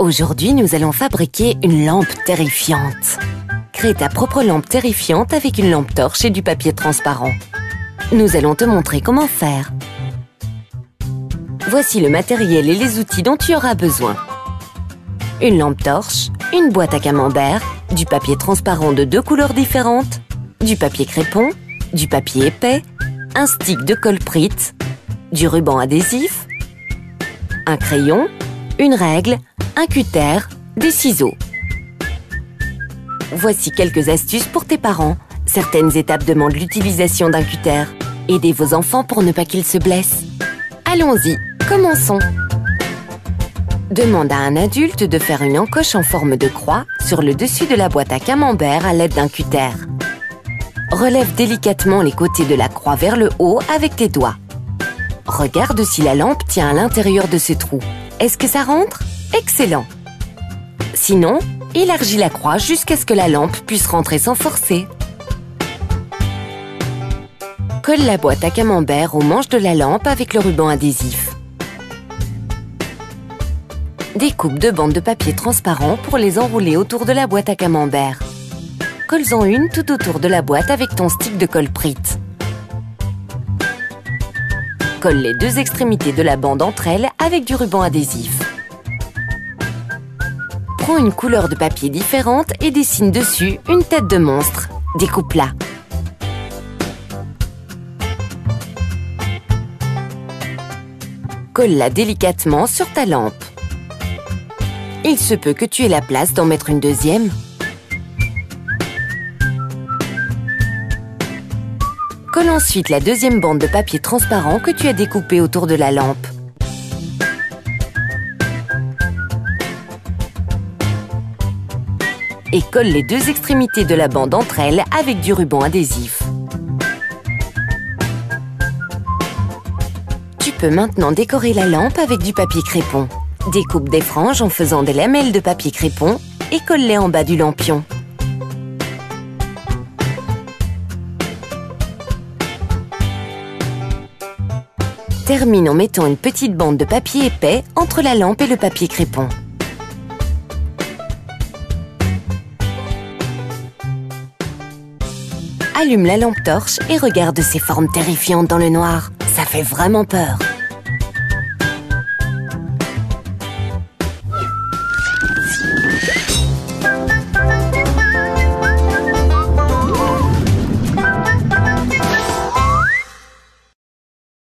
Aujourd'hui, nous allons fabriquer une lampe terrifiante. Crée ta propre lampe terrifiante avec une lampe torche et du papier transparent. Nous allons te montrer comment faire. Voici le matériel et les outils dont tu auras besoin. Une lampe torche, une boîte à camembert, du papier transparent de 2 couleurs différentes, du papier crépon, du papier épais, un stick de colprite, du ruban adhésif, un crayon, une règle, un cutter, des ciseaux. Voici quelques astuces pour tes parents. Certaines étapes demandent l'utilisation d'un cutter. Aidez vos enfants pour ne pas qu'ils se blessent. Allons-y, commençons. Demande à un adulte de faire une encoche en forme de croix sur le dessus de la boîte à camembert à l'aide d'un cutter. Relève délicatement les côtés de la croix vers le haut avec tes doigts. Regarde si la lampe tient à l'intérieur de ce trou. Est-ce que ça rentre? Excellent! Sinon, élargis la croix jusqu'à ce que la lampe puisse rentrer sans forcer. Colle la boîte à camembert au manche de la lampe avec le ruban adhésif. Découpe 2 bandes de papier transparent pour les enrouler autour de la boîte à camembert. Colle-en une tout autour de la boîte avec ton stick de colprite. Colle les 2 extrémités de la bande entre elles avec du ruban adhésif. Prends une couleur de papier différente et dessine dessus une tête de monstre. Découpe-la. Colle-la délicatement sur ta lampe. Il se peut que tu aies la place d'en mettre une deuxième. Colle ensuite la deuxième bande de papier transparent que tu as découpée autour de la lampe. Et colle les 2 extrémités de la bande entre elles avec du ruban adhésif. Tu peux maintenant décorer la lampe avec du papier crépon. Découpe des franges en faisant des lamelles de papier crépon et colle-les en bas du lampion. Termine en mettant une petite bande de papier épais entre la lampe et le papier crépon. Allume la lampe torche et regarde ces formes terrifiantes dans le noir. Ça fait vraiment peur.